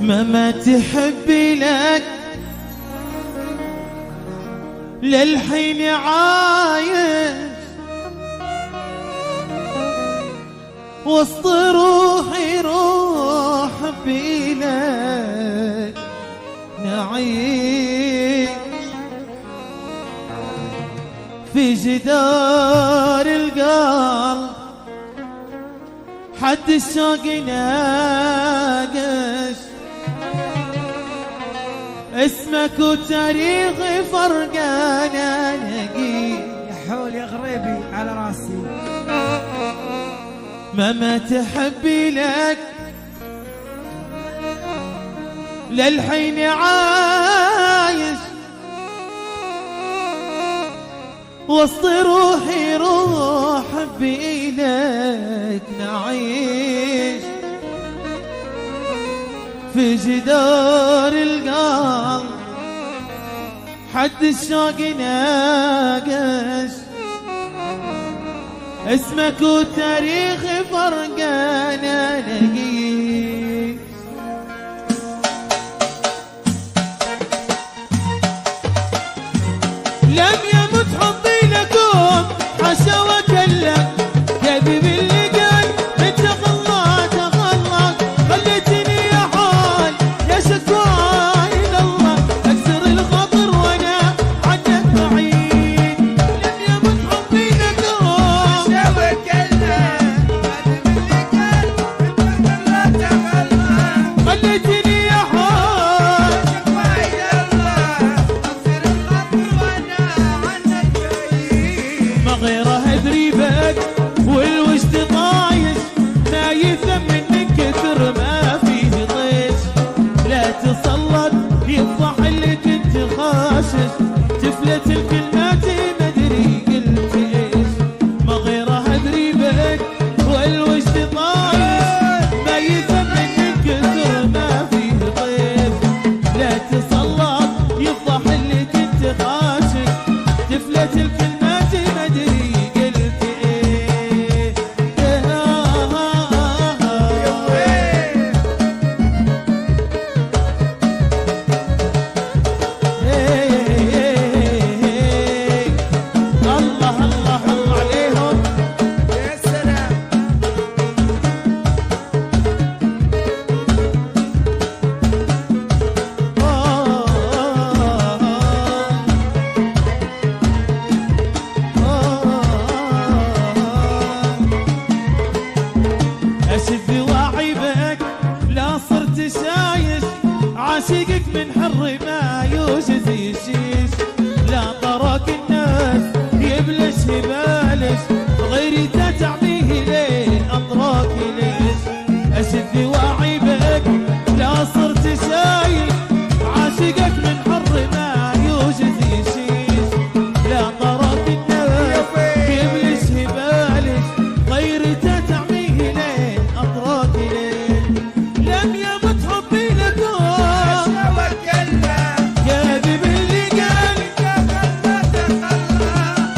ما تحبي لك للحين عايش وسط روحي روح بيلك نعيش في جدار القلب حد الشوق ناقش اسمك وتاريخ فرقانا نقي يا حول يا غريبي على راسي. ما تحبي لك للحين عايش وسط روحي روح بإيدك نعيش في جدار القلب حد الشوق ناقش اسمك وتاريخ فرقانا نقيس. لم يمت حبي لكم حاشا وكلم حبيبي اللي قال من تخلى تخلى خليتني يا حال يا شكوى الى الله اكسر الخاطر وانا عنك بعيد. لم يمت حبي لكم حاشا وكلم حبيبي اللي قال من تخلى تخلى خليتني يا حال شكوى الى الله اكسر الخاطر وانا عنك بعيد. ما غيره ادريبك والوجد طايش ما يثمن من كثر ما فيه طيش لا تسلط يفضح اللي كنت خاشش تفلت الكلمات ما ادري قلت ايش. ما غيره ادريبك والوجد طايش ما يثمن من كثر ما فيه طيش لا تسلط يفضح اللي كنت خاشش تفلت الكلمات ما ادري قلت ايه. الله الله الله عليهم يا سلام. أشد واعيبك لا صرت شايش عاشقك من حر ما يوجد يشيش لا طرق الناس يبلش يبالش غيري تتعبيه ليه أطراك ليش. أشد واعيبك لا صرت شايش عاشقك من حر ما يوجد يشيش لا طرق الناس يبلش يبالش غيري تتعبيه ليه أطراك ليه. لم يمت حبي لكم حاشا وكلم يا حبيبي اللي قال تخلى تخلى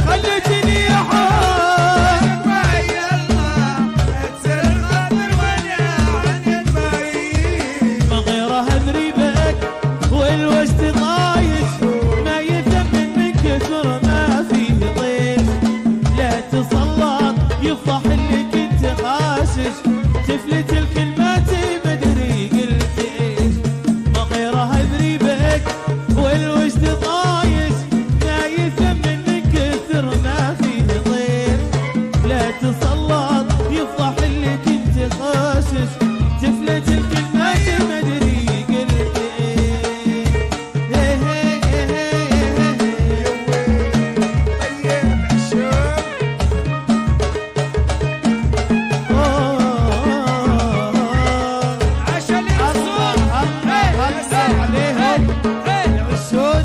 خليتني يا حال شكوى الى الله اكسر الخاطر وانا عنك بعيد. ما غيره ادريبك والوجد طايش ما يثمن من كثر ما فيه طيش لا تسلط يفضح اللي كنت خاشش تفلت الكلمات ما ادري قلت ايش. ما غيره ادريبك والوجد طايش ما يثمن من كثر ما فيه طيش لا تسلط يفضح اللي كنت خاشش تفلت الكلمات ما ادري قلت ايه. طيب الشوق عشان الصوت عليهم العشود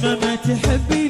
ما تحبي